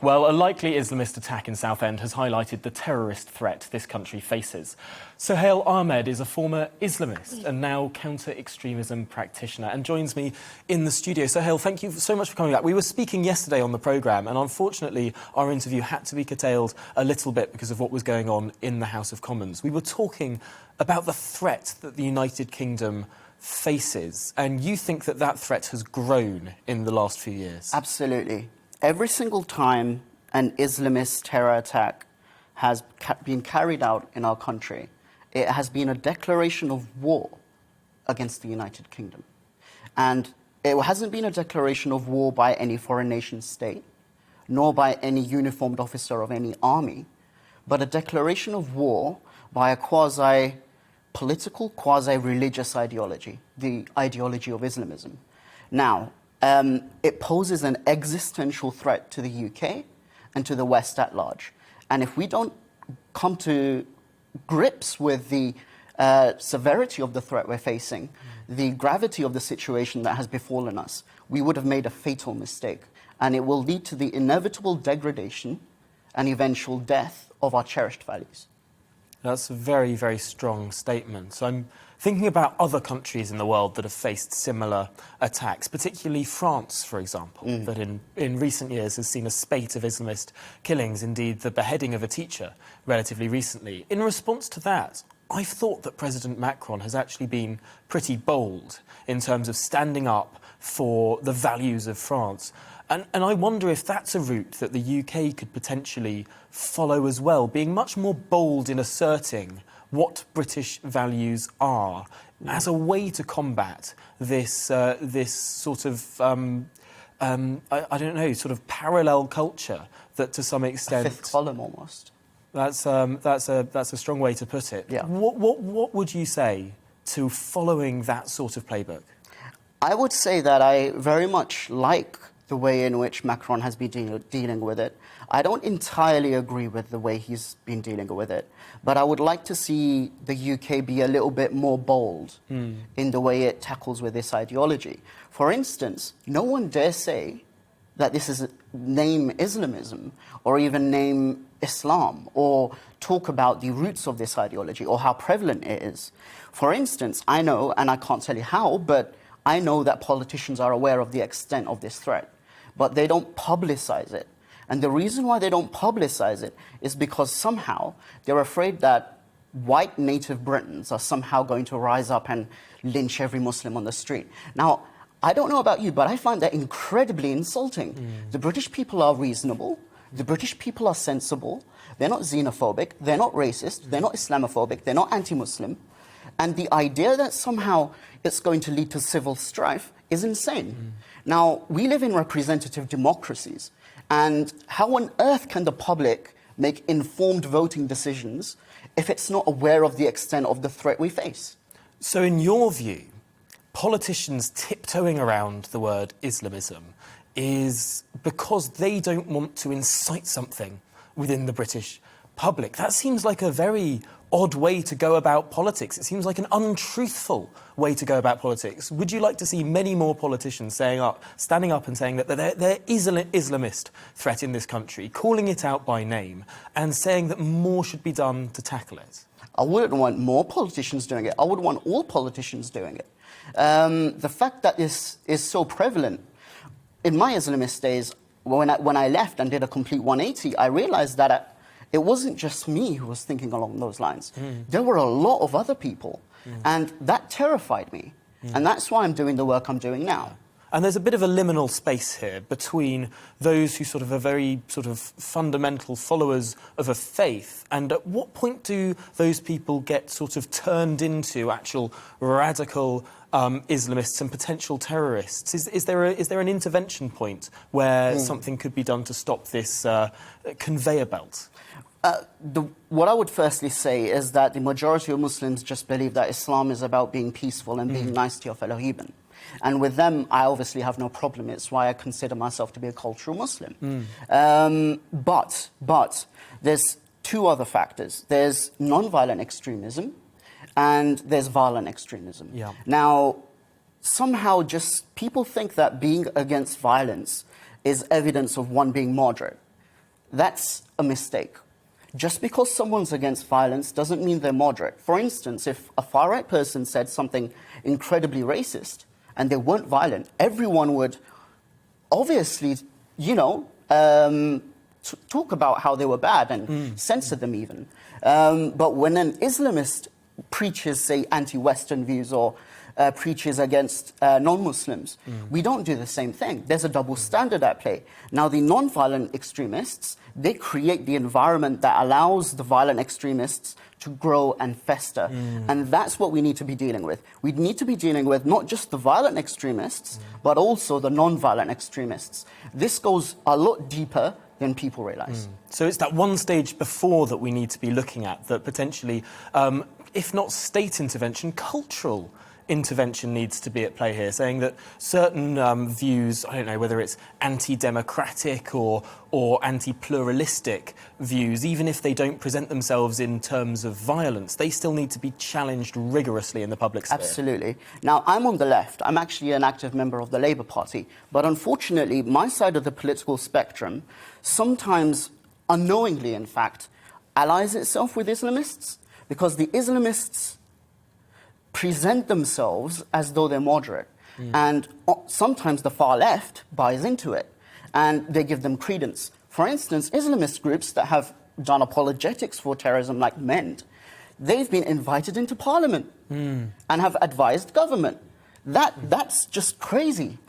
Well, a likely Islamist attack in Southend has highlighted the terrorist threat this country faces. Sohail Ahmed is a former Islamist and now counter-extremism practitioner and joins me in the studio. Sohail, thank you so much for coming back. We were speaking yesterday on the programme and unfortunately our interview had to be curtailed a little bit because of what was going on in the House of Commons. We were talking about the threat that the United Kingdom faces, and you think that that threat has grown in the last few years? Absolutely. Every single time an Islamist terror attack has been carried out in our country, it has been a declaration of war against the United Kingdom. And it hasn't been a declaration of war by any foreign nation state, nor by any uniformed officer of any army, but a declaration of war by a quasi-political, quasi-religious ideology, the ideology of Islamism. Now, it poses an existential threat to the UK and to the West at large. And if we don't come to grips with the severity of the threat we're facing, the gravity of the situation that has befallen us, we would have made a fatal mistake. And it will lead to the inevitable degradation and eventual death of our cherished values. That's a very, very strong statement. So I'm thinking about other countries in the world that have faced similar attacks, particularly France, for example, that in recent years has seen a spate of Islamist killings, indeed the beheading of a teacher relatively recently. In response to that, I've thought that President Macron has actually been pretty bold in terms of standing up for the values of France. And I wonder if that's a route that the UK could potentially follow as well, being much more bold in asserting what British values are as a way to combat this this sort of, I don't know, sort of parallel culture that to some extent... A fifth column almost. That's a strong way to put it. Yeah. What would you say to following that sort of playbook? I would say that I very much like the way in which Macron has been dealing with it. I don't entirely agree with the way he's been dealing with it, but I would like to see the UK be a little bit more bold in the way it tackles with this ideology. For instance, no one dare say that this is name Islamism or even name Islam or talk about the roots of this ideology or how prevalent it is. For instance, I know, and I can't tell you how, but I know that politicians are aware of the extent of this threat, but they don't publicize it. And the reason why they don't publicize it is because somehow they're afraid that white native Britons are somehow going to rise up and lynch every Muslim on the street. Now, I don't know about you, but I find that incredibly insulting. The British people are reasonable. The British people are sensible. They're not xenophobic. They're not racist. They're not Islamophobic. They're not anti-Muslim. And the idea that somehow it's going to lead to civil strife is insane. Now, we live in representative democracies. And how on earth can the public make informed voting decisions if it's not aware of the extent of the threat we face? So in your view, politicians tiptoeing around the word Islamism is because they don't want to incite something within the British public. That seems like a very odd way to go about politics. It seems like an untruthful way to go about politics. Would you like to see many more politicians standing up and saying that there is an Islamist threat in this country, calling it out by name, and saying that more should be done to tackle it? I wouldn't want more politicians doing it. I would want all politicians doing it. The fact that this is so prevalent, in my Islamist days, when I left and did a complete 180, I realized that it wasn't just me who was thinking along those lines. There were a lot of other people, and that terrified me. And that's why I'm doing the work I'm doing now. And there's a bit of a liminal space here between those who sort of are very sort of fundamental followers of a faith, and at what point do those people get sort of turned into actual radical Islamists and potential terrorists? Is there an intervention point where something could be done to stop this conveyor belt? What I would firstly say is that the majority of Muslims just believe that Islam is about being peaceful and being nice to your fellow human. And with them, I obviously have no problem. It's why I consider myself to be a cultural Muslim. But there's two other factors. There's non-violent extremism and there's violent extremism. Yeah. Now, somehow just people think that being against violence is evidence of one being moderate. that's a mistake. Just because someone's against violence doesn't mean they're moderate. For instance, if a far-right person said something incredibly racist and they weren't violent, everyone would obviously, talk about how they were bad and censor them even. But when an Islamist preaches, say, anti-Western views or preaches against non-Muslims, we don't do the same thing. There's a double standard at play. Now, the non-violent extremists, they create the environment that allows the violent extremists to grow and fester. And that's what we need to be dealing with. We need to be dealing with not just the violent extremists, but also the non-violent extremists. This goes a lot deeper than people realize. So it's that one stage before that we need to be looking at, that potentially, if not state intervention, cultural intervention needs to be at play here, saying that certain views, I don't know whether it's anti-democratic or anti-pluralistic views, even if they don't present themselves in terms of violence, they still need to be challenged rigorously in the public sphere. Absolutely. Now, I'm on the left. I'm actually an active member of the Labour Party. But unfortunately, my side of the political spectrum sometimes, unknowingly in fact, allies itself with Islamists, because the Islamists present themselves as though they're moderate. And sometimes the far left buys into it and they give them credence. For instance, Islamist groups that have done apologetics for terrorism, like MEND, they've been invited into parliament and have advised government. That's just crazy.